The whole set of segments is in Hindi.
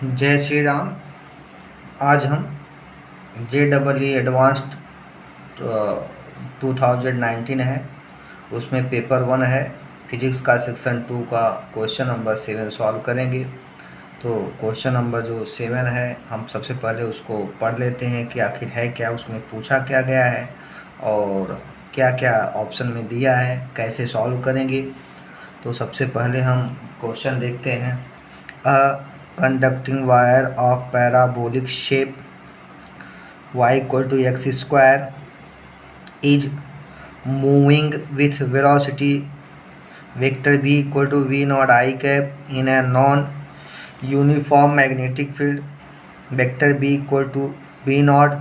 जय श्री राम। आज हम JEE एडवांस्ड 2019 है, उसमें पेपर 1 है, फिजिक्स का सेक्शन 2 का क्वेश्चन नंबर 7 सॉल्व करेंगे। तो क्वेश्चन नंबर जो 7 है, हम सबसे पहले उसको पढ़ लेते हैं कि आखिर है क्या, उसमें पूछा क्या गया है और क्या क्या ऑप्शन में दिया है, कैसे सॉल्व करेंगे। तो सबसे पहले हम क्वेश्चन देखते हैं। Conducting wire of parabolic shape y equal to x square is moving with velocity vector v equal to v naught I cap in a non-uniform magnetic field vector b equal to v naught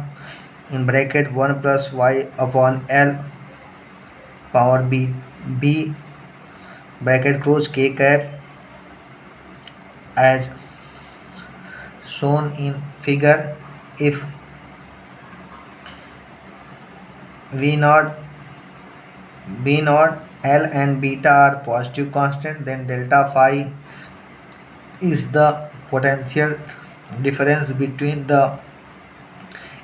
in bracket 1 plus y upon L power b bracket close k cap as shown in figure. If v naught, b naught, L and beta are positive constant, then delta phi is the potential difference between the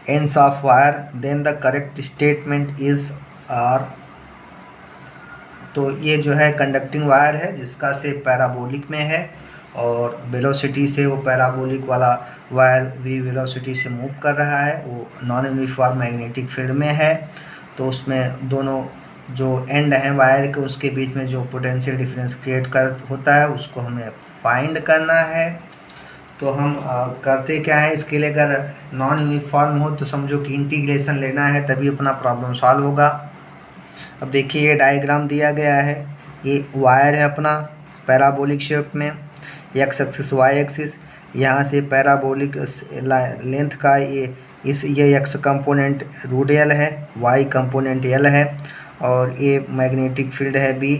ends of wire, then the correct statement is R। तो ये जो है कंडक्टिंग वायर है जिसका शेप पैराबोलिक में है और वेलोसिटी से वो पैराबोलिक वाला वायर v वेलोसिटी से मूव कर रहा है, वो नॉन यूनिफॉर्म मैग्नेटिक फील्ड में है। तो उसमें दोनों जो एंड हैं वायर के, उसके बीच में जो पोटेंशियल डिफरेंस क्रिएट कर होता है उसको हमें फाइंड करना है। तो हम करते क्या है, इसके लिए अगर नॉन यूनिफॉर्म हो तो समझो कि इंटीग्रेशन लेना है, तभी अपना प्रॉब्लम सॉल्व होगा। अब देखिए ये डायग्राम दिया गया है, ये वायर है अपना पैराबोलिक शेप में, एक्स एक्सिस वाई एक्सिस, यहाँ से पैराबोलिक लेंथ का ये एक्स कंपोनेंट रूट एल है, वाई कंपोनेंट एल है और ये मैग्नेटिक फील्ड है बी।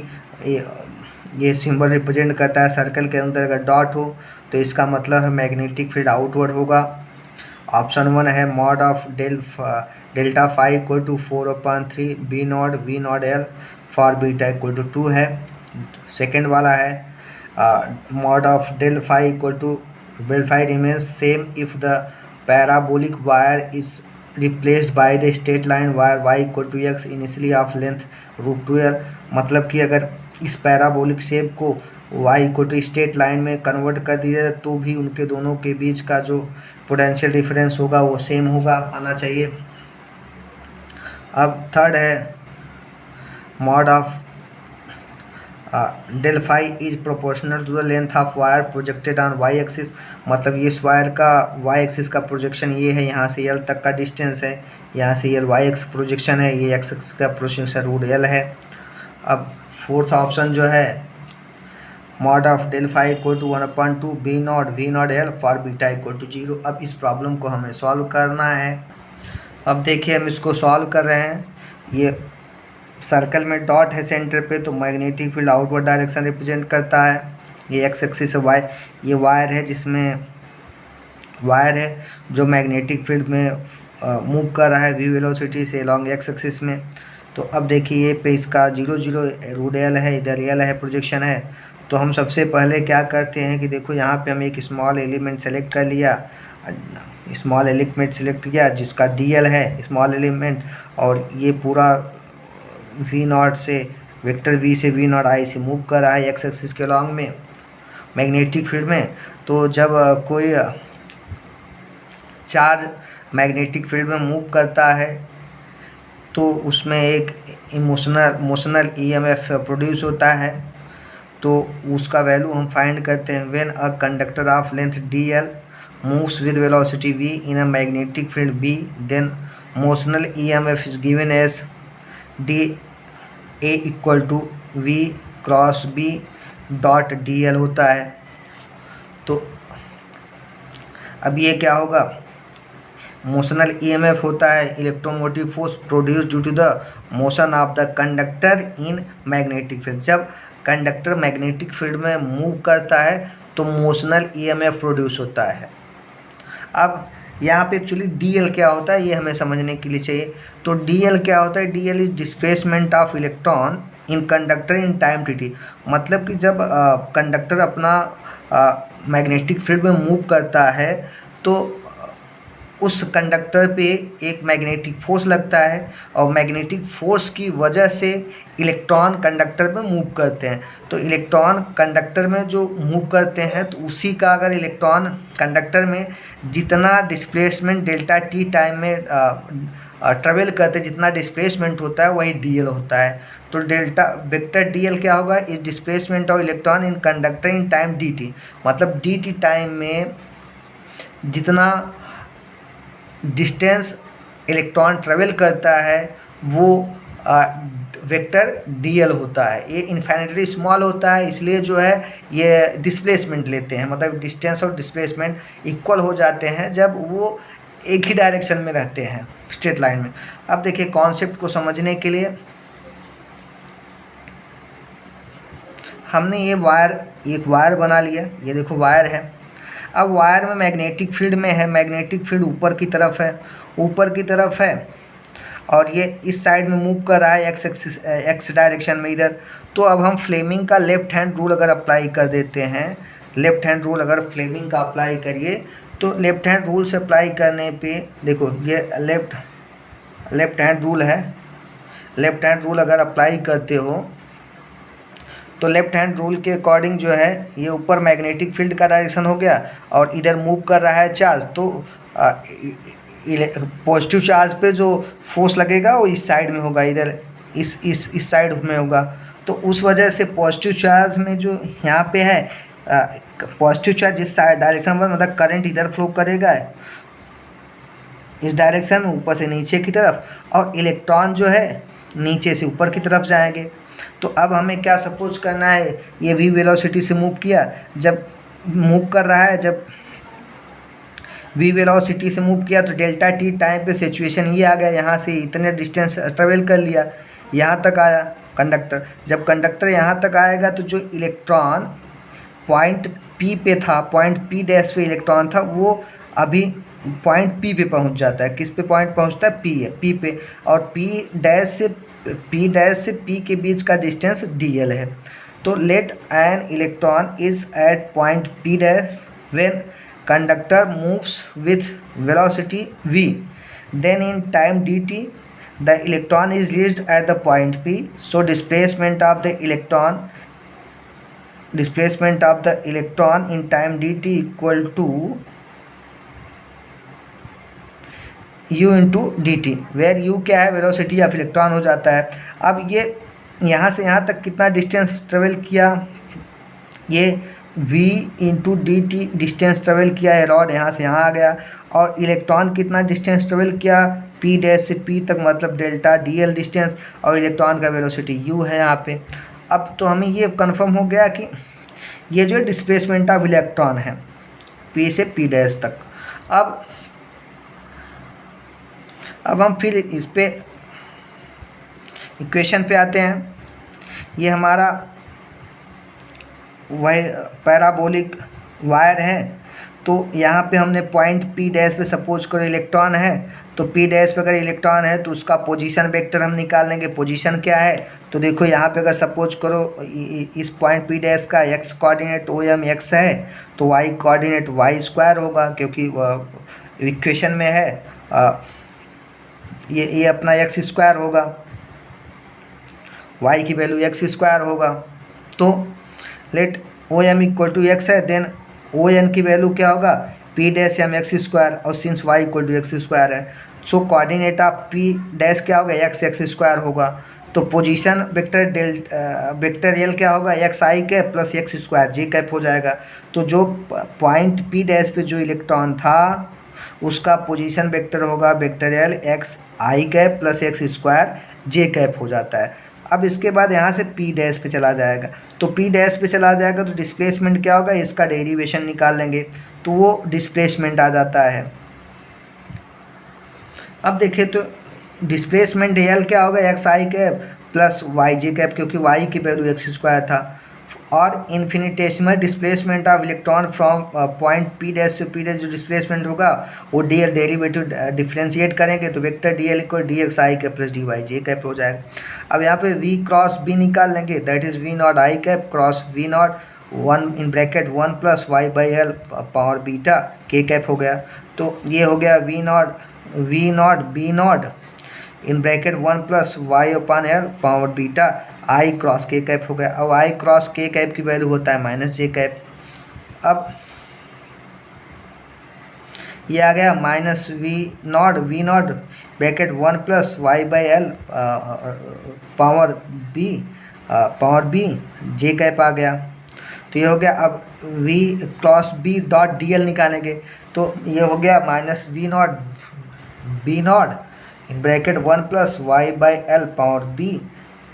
ये सिंबल रिप्रेजेंट करता है सर्कल के अंदर अगर डॉट हो तो इसका मतलब है मैग्नेटिक फील्ड आउटवर्ड होगा। ऑप्शन 1 है mod of delta phi equal to 4/3 B naught V naught L for beta equal to 2 है। सेकेंड वाला है mod of del phi equal to del phi remains same if the parabolic wire is replaced by the straight line wire y equal to x initially of length √2l। मतलब कि अगर इस पैराबोलिक शेप को y equal to straight line में कन्वर्ट कर दिया जाए तो भी उनके दोनों के बीच का जो पोटेंशियल डिफरेंस होगा वो सेम होगा, आना चाहिए। अब थर्ड है mod of del phi is proportional to the length of wire projected on y axis। मतलब ये इस वायर का y एक्सिस का प्रोजेक्शन ये है, यहाँ से L तक का डिस्टेंस है, यहाँ से L y एक्स प्रोजेक्शन है, ये x एक्सिस का प्रोजेक्शन रूट L है। अब फोर्थ ऑप्शन जो है mod of del phi equal to 1/2 b naught v naught L for beta equal to 0। अब इस प्रॉब्लम को हमें सॉल्व करना है। अब देखिए हम इसको सॉल्व कर रहे हैं, ये सर्कल में डॉट है सेंटर पे तो magnetic field outward direction represent करता है। ये एक्स एक्सिस से वाई, ये वायर है जिसमें वायर है जो मैग्नेटिक फील्ड में मूव कर रहा है वी वेलोसिटी से लॉन्ग एक्स एक्सिस में। तो अब देखिए ये पे इसका 0 रूट एल है, इधर एल है, प्रोजेक्शन है। तो हम सबसे पहले क्या करते हैं कि देखो यहाँ पे हम एक स्मॉल एलिमेंट सेलेक्ट कर लिया, स्मॉल एलिमेंट सेलेक्ट किया जिसका डी एल है स्मॉल एलिमेंट, और ये पूरा वी नॉट से वेक्टर वी से वी नॉट आई से मूव कर रहा है एक्स एक्सिस के लॉन्ग में मैग्नेटिक फील्ड में। तो जब कोई चार्ज मैग्नेटिक फील्ड में मूव करता है तो उसमें एक मोशनल ईएमएफ प्रोड्यूस होता है, तो उसका वैल्यू हम फाइंड करते हैं। When a conductor of length D L moves with velocity v in a magnetic field b, then motional EMF is given as D A equal to V cross B dot D L होता है। तो अब ये क्या होगा, मोशनल ईएमएफ होता है electromotive force produce due to the motion of the conductor in magnetic field. जब कंडक्टर मैग्नेटिक फील्ड में मूव करता है तो मोशनल ईएमएफ प्रोड्यूस होता है। अब यहाँ पे एक्चुअली dl क्या होता है ये हमें समझने के लिए चाहिए। तो dl क्या होता है, dl is displacement of electron in conductor in time T. मतलब कि जब कंडक्टर अपना मैग्नेटिक फील्ड में मूव करता है तो उस कंडक्टर पे एक मैग्नेटिक फोर्स लगता है और मैग्नेटिक फोर्स की वजह से इलेक्ट्रॉन कंडक्टर में मूव करते हैं। तो इलेक्ट्रॉन कंडक्टर में जो मूव करते हैं तो उसी का अगर इलेक्ट्रॉन कंडक्टर में जितना डिस्प्लेसमेंट डेल्टा टी टाइम में ट्रेवल करते, जितना डिस्प्लेसमेंट होता है वही डीएल होता है। तो डेल्टा वेक्टर डीएल क्या होगा, is displacement of electron in conductor in time D, मतलब डी टाइम में जितना डिस्टेंस इलेक्ट्रॉन ट्रेवल करता है वो वेक्टर डीएल होता है। ये इन्फिनिटली स्मॉल होता है, इसलिए जो है ये डिस्प्लेसमेंट लेते हैं, मतलब डिस्टेंस और डिस्प्लेसमेंट इक्वल हो जाते हैं जब वो एक ही डायरेक्शन में रहते हैं स्ट्रेट लाइन में। अब देखिए कॉन्सेप्ट को समझने के लिए हमने ये एक वायर बना लिया, ये देखो वायर है। अब वायर में मैग्नेटिक फील्ड में है, मैग्नेटिक फील्ड ऊपर की तरफ है और ये इस साइड में मूव कर रहा है एक्स डायरेक्शन में इधर। तो अब हम फ्लेमिंग का लेफ्ट हैंड रूल अगर अप्लाई कर देते हैं, लेफ्ट हैंड रूल अगर फ्लेमिंग का अप्लाई करिए तो लेफ्ट हैंड रूल से अप्लाई करने पे देखो ये लेफ्ट हैंड रूल है। लेफ्ट हैंड रूल अगर अप्लाई करते हो तो लेफ्ट हैंड रूल के अकॉर्डिंग जो है ये ऊपर मैग्नेटिक फील्ड का डायरेक्शन हो गया और इधर मूव कर रहा है चार्ज, तो पॉजिटिव चार्ज पे जो फोर्स लगेगा वो इस साइड में होगा, इधर इस साइड में होगा। तो उस वजह से पॉजिटिव चार्ज में जो यहाँ पे है पॉजिटिव चार्ज जिस साइड डायरेक्शन में, मतलब करंट इधर फ्लो करेगा इस डायरेक्शन में ऊपर से नीचे की तरफ, और इलेक्ट्रॉन जो है नीचे से ऊपर की तरफ जाएंगे। तो अब हमें क्या सपोज करना है, ये v वेलोसिटी से मूव किया, जब मूव कर रहा है, जब v वेलोसिटी से मूव किया तो डेल्टा टी टाइम पे सिचुएशन ये आ गया, यहाँ से इतने डिस्टेंस ट्रेवल कर लिया, यहाँ तक आया कंडक्टर। जब कंडक्टर यहाँ तक आएगा तो जो इलेक्ट्रॉन पॉइंट P पे था, पॉइंट P डैश पे इलेक्ट्रॉन था, वो अभी पॉइंट P पे पहुँच जाता है। किस पे पॉइंट पहुँचता है, P पे, और P डैश से P के बीच का डिस्टेंस dl है। तो let an electron is at point P dash when conductor moves with velocity v, then in time dt the electron is reached at the point P, so displacement of the electron in time dt equal to u into D T, where u क्या है, वेलोसिटी ऑफ इलेक्ट्रॉन हो जाता है। अब ये यहाँ से यहाँ तक कितना डिस्टेंस ट्रेवल किया, ये v into D T distance travel किया है, रॉड यहाँ से यहाँ आ गया, और इलेक्ट्रॉन कितना डिस्टेंस ट्रेवल किया p डैश से p तक, मतलब डेल्टा dl डिस्टेंस, और इलेक्ट्रॉन का वेलोसिटी u है यहाँ पे। अब तो हमें ये कंफर्म हो गया कि ये जो डिस्प्लेसमेंट ऑफ इलेक्ट्रॉन है p से p डैश तक। अब हम फिर इस पे इक्वेशन पे आते हैं। ये हमारा वह पैराबोलिक वायर है, तो यहाँ पे हमने पॉइंट P डैश पे सपोज करो इलेक्ट्रॉन है, तो P डैश पे अगर इलेक्ट्रॉन है तो उसका पोजीशन वेक्टर हम निकाल लेंगे। पोजीशन क्या है, तो देखो यहाँ पे अगर सपोज करो इस पॉइंट P डैश का x कोऑर्डिनेट OM x है तो y कोऑर्डिनेट y स्क्वायर होगा, क्योंकि इक्वेशन में है ये अपना x स्क्वायर होगा, y की वैल्यू x स्क्वायर होगा। तो let OM equal to x है, देन ON की वैल्यू क्या होगा, P dash m x square, और since y equal to x square है, so coordinate of P dash क्या होगा, x स्क्वायर होगा। तो पोजीशन वेक्टर L क्या होगा, x i cap plus x square j cap हो जाएगा। तो जो पॉइंट P डैश पे जो इलेक्ट्रॉन था उसका पोजीशन वेक्टर होगा vector L x i cap plus x square j cap हो जाता है। अब इसके बाद यहाँ से P डैश पे चला जाएगा, तो P डैश पे चला जाएगा तो डिस्प्लेसमेंट क्या होगा, इसका डेरिवेशन निकाल लेंगे तो वो डिस्प्लेसमेंट आ जाता है। अब देखिए तो डिस्प्लेसमेंट L क्या होगा, x i cap plus y j cap, क्योंकि y की वैल्यू x स्क्वायर था, और infinitesimal displacement of electron from point P dash से P डैश जो डिस्प्लेसमेंट होगा वो dl डेरिवेटिव डिफ्रेंशिएट करेंगे तो vector dl equal dx i cap plus dy j cap हो जाएगा। अब यहाँ पे v क्रॉस b निकाल लेंगे, that is v naught i cap cross v naught 1 in bracket 1 plus Y by L power beta K cap हो गया। तो ये हो गया we naught B naught in bracket 1 plus Y upon L power beta I cross K cap हो गया। अब आई क्रॉस के कैप की वैल्यू होता है माइनस जे कैप। अब ये आ गया minus we naught bracket 1 plus Y by L power b j cap आ गया। तो ये हो गया। अब v cross B dot D l निकालेंगे तो ये हो गया minus we naught B naught in bracket 1 plus Y by L power b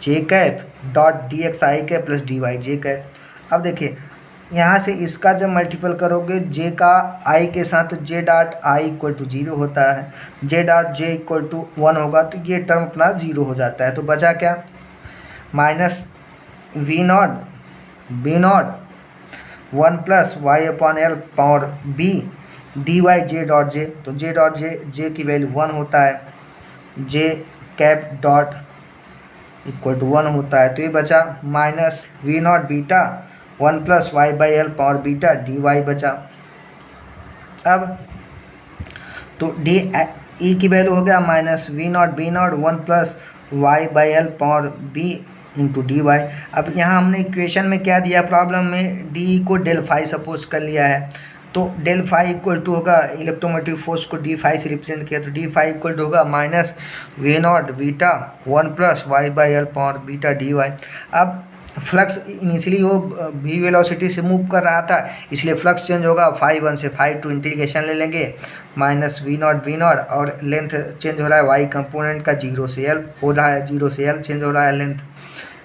j cap dot d x i cap plus d Y j cap. अब देखिए यहाँ से इसका जब मल्टीपल करोगे जे का आई के साथ तो J dot I equal to 0 होता है, J dot J equal to 1 होगा तो ये टर्म अपना 0 हो जाता है। तो बचा क्या minus we naught B naught 1 plus Y upon L power B D Y J dot J. तो जे डॉट जे की वैल्यू 1 होता है, J cap dot equal to 1 होता है। तो ये बचा minus we naught beta 1 plus Y by L power beta D Y बचा। अब तो डी ई की वैल्यू हो गया minus we naught B naught 1 plus Y by L power B into D Y. अब यहाँ हमने इक्वेशन में क्या दिया, प्रॉब्लम में डी को डेल फाई सपोज कर लिया है। तो डेल फाई इक्वल टू होगा इलेक्ट्रोमोटिव फोर्स को डी फाई से रिप्रेजेंट किया तो डी फाई इक्वल टू होगा minus we naught beta 1 plus Y by L power beta D Y. अब फ्लक्स इनिशियली वो वी वेलोसिटी से मूव कर रहा था इसलिए फ्लक्स चेंज होगा φ1 से φ2 इंटीग्रेशन ले लेंगे माइनस वी नॉट और लेंथ चेंज हो रहा है वाई कंपोनेंट का 0 से एल हो रहा है, 0 से एल चेंज हो रहा है लेंथ।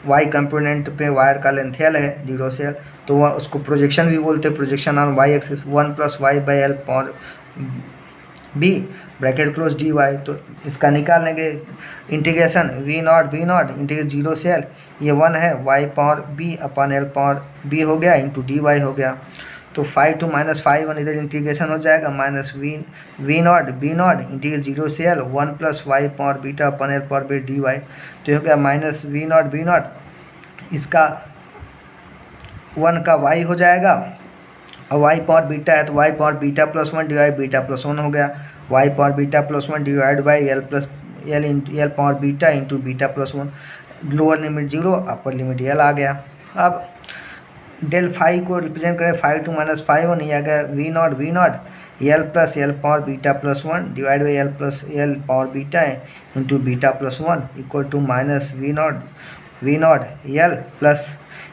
वाई कंपोनेंट पे वायर का लेंथ एल है 0 से एल तो वह उसको प्रोजेक्शन भी बोलते हैं, projection on Y axis 1 plus Y by L power B bracket close D Y. तो इसका निकाल लेंगे इंटीग्रेशन वी नॉट इंटीग्रेट 0 से एल, ये 1 है वाई पावर बी अपन एल पावर बी हो गया इंटू डी वाई हो गया। तो φ2 माइनस φ1 इधर इंटीग्रेशन हो जाएगा माइनस वी नॉट इंटीग्रेट 0 से L 1 plus Y power beta upon L power B D Y. तो हो गया माइनस वी नॉट इसका 1 का y हो जाएगा और y पावर बीटा है तो y power beta plus 1 divide beta plus 1 हो गया, y power beta plus 1 divide by l plus l power beta into beta plus 1, lower limit 0 upper limit l आ गया। अब डेल फाई को रिप्रेजेंट करें φ2 माइनस φ1 ये आ गया we naught l plus l power beta plus 1 divide by l plus l power beta into beta plus 1 equal to minus we naught l plus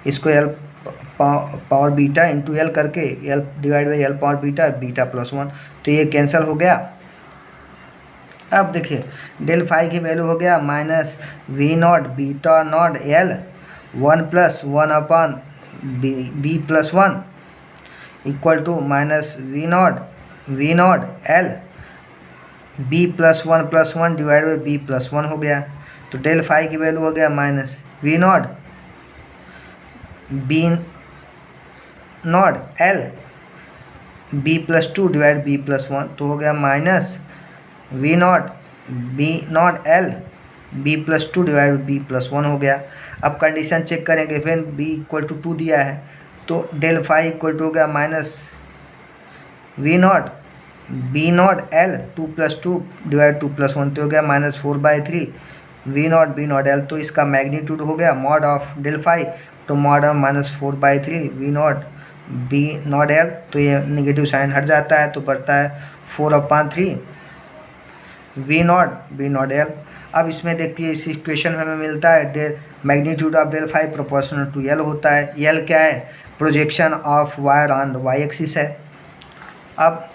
इसको l power beta into l करके l divide by L power beta plus 1 तो ये कैंसिल हो गया। अब देखिए डेल फाई की वैल्यू हो गया minus we naught beta naught L 1 plus 1 upon B plus 1 equal to minus we naught L B plus 1 divide by B plus 1 हो गया। तो डेल फाई की वैल्यू हो गया minus we naught B naught L B plus 2 divide B plus 1 तो हो गया minus we naught B naught L B plus 2 divide B plus 1 हो गया। अब कंडीशन चेक करेंगे व्हेन बी इक्वल टू 2 दिया है तो डेल फाई इक्वल टू हो गया minus we naught B naught L 2 plus 2 divide 2 plus 1 तो हो गया माइनस 4/3 वी नॉट एल। तो इसका मैग्नीट्यूड हो गया मॉड ऑफ डेल फाई तो mod of minus 4/3 V naught B naught L तो ये नेगेटिव साइन हट जाता है तो बढ़ता है 4/3 V naught B naught L. अब इसमें देखिए इस इक्वेशन में हमें मिलता है del magnitude of del phi proportional to L होता है। एल क्या है, projection of wire on the Y axis है। अब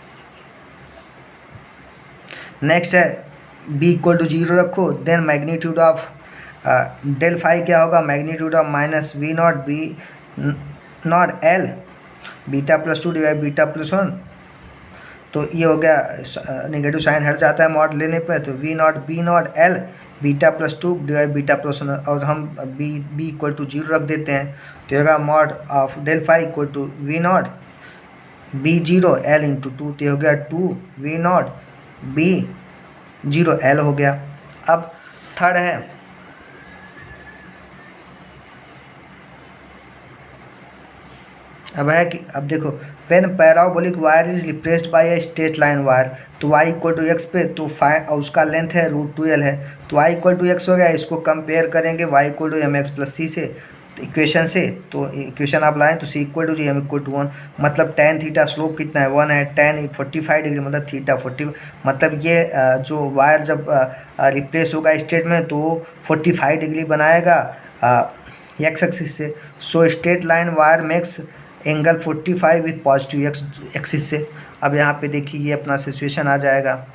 नेक्स्ट है बी इक्वल टू 0 रखो, then magnitude of del phi क्या होगा, magnitude of minus we naught B naught L beta plus 2 divide beta plus 1 तो ये हो गया नेगेटिव साइन हट जाता है मॉड लेने पे तो V naught B naught L beta plus 2 divide beta plus 1 और हम बी इक्वल टू 0 रख देते हैं तो होगा mod of del phi equal to V naught B 0 L into 2 तो हो गया 2 वी नॉट बी 0 एल हो गया। अब थर्ड है अब है कि अब देखो when parabolic wire is replaced bye a straight line wire, तो y इक्वल टू एक्स पे, तो और उसका लेंथ है √2l है, तो y इक्वल टू एक्स हो गया। इसको कंपेयर करेंगे y equal to m x plus c से, इक्वेशन से, तो इक्वेशन आप लाएँ तो c equal to g m equal to 1, मतलब tan थीटा स्लोप कितना है 1 है, tan 45 डिग्री मतलब थीटा 40, मतलब ये जो वायर जब रिप्लेस होगा स्ट्रेट में तो 45 डिग्री बनाएगा एक्स एक्सिस से। So straight line wire makes angle 45 with positive x axis से। अब यहाँ पे देखिए ये अपना सिचुएशन आ जाएगा,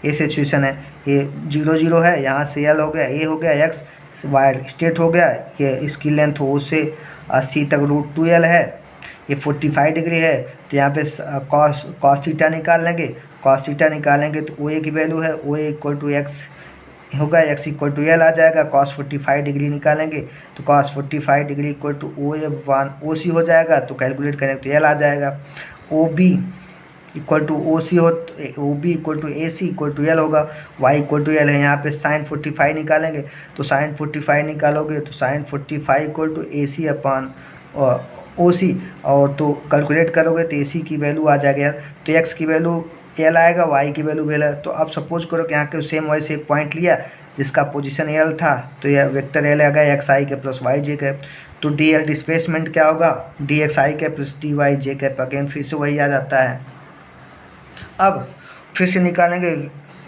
ये सिचुएशन है, ये 0 0 है, यहाँ से एल हो गया, ए हो गया, एक्स वायर स्ट्रेट हो गया, ये इसकी लेंथ ओ से सी तक √2l है, ये 45 डिग्री है, तो यहाँ पे कॉस थीटा निकाल लेंगे, कॉस थीटा निकालेंगे तो ओ ए की वैल्यू है O A equal to X होगा, एक्स इक्वल टू एल आ जाएगा, कॉस 45 डिग्री निकालेंगे तो cos 45 degree equal to O A 1 O C हो जाएगा, तो कैलकुलेट करेंगे तो एल आ जाएगा। O B equal to O C हो, O B equal to A C equal to L होगा, वाई इक्वल टू एल है, यहाँ पे साइन 45 निकालेंगे, तो साइन 45 निकालोगे तो sine 45 equal to A C upon O C, और तो कैलकुलेट करोगे तो ए सी की वैल्यू आ जाएगा, तो एक्स की वैल्यू एल आएगा, वाई की वैल्यू एल है। तो अब सपोज करो कि यहाँ के सेम वैसे एक पॉइंट लिया जिसका पोजीशन एल था, तो यह वेक्टर एल आ गया एक्स आई के प्लस वाई जे कैप, तो डी एल डिस्प्लेसमेंट क्या होगा D x i cap plus d Y j cap, again फिर से वही आ जाता है। अब फिर से निकालेंगे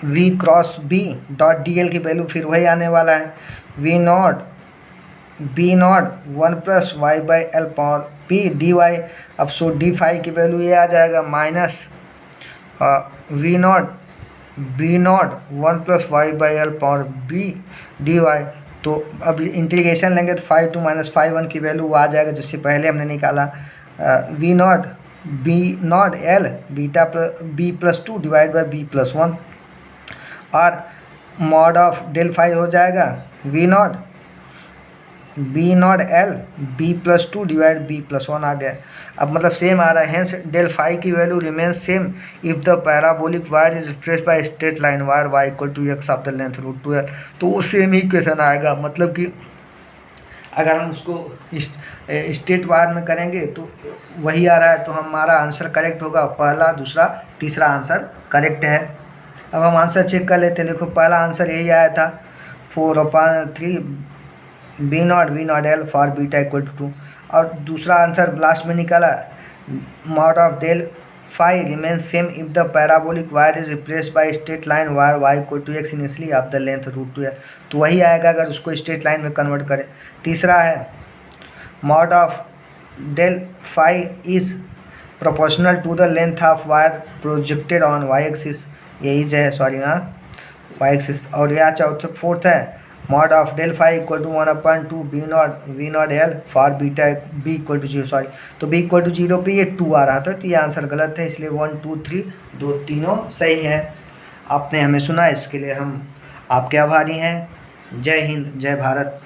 v cross b dot D L की वैल्यू फिर वही आने वाला है, v naught b naught 1 plus Y by L power p D Y. अब सो डी फाई की वैल्यू ये आ जाएगा minus v naught b naught 1 plus Y by L power b D Y. तो अब इंटीग्रेशन लेंगे तो 5 2 माइनस 5 1 की वैल्यू आ जाएगा, जिससे पहले हमने निकाला v naught b naught L beta b plus 2 divide by b plus 1, और मॉड ऑफ डेल फाई हो जाएगा v naught b naught L b plus 2 divide b plus 1 आ गया। अब मतलब सेम आ रहा है, हेंस डेल फाई की value remains same if the parabolic wire is replaced by straight line wire y equal to X of the length √2l, तो वो सेम ही क्वेश्चन आएगा। मतलब कि अगर हम उसको स्ट्रेट वायर में करेंगे तो वही आ रहा है, तो हमारा आंसर करेक्ट होगा, पहला दूसरा तीसरा आंसर करेक्ट है। अब हम आंसर चेक कर लेते हैं। देखो पहला आंसर यही आया था 4/3 b naught L for beta equal to 2, और दूसरा आंसर लास्ट में निकाला mod of del phi remain same if the parabolic wire is replaced by straight line wire y equal to X initially of the length √2l, तो वही आएगा अगर उसको स्ट्रेट लाइन में कन्वर्ट करें। तीसरा है mod of del phi is proportional to the length of wire projected on y axis, ये इज है सॉरी हाँ y एक्सिस। और यह चौथा फोर्थ है mod of del phi equal to 1/2 V naught L for beta b equal to 0 sorry, तो b इक्वल टू 0 पे ये 2 आ रहा था, तो ये आंसर गलत है, इसलिए 1 2 3 2 तीनों सही है। आपने हमें सुना, इसके लिए हम आपके आभारी हैं। जय हिंद, जय भारत।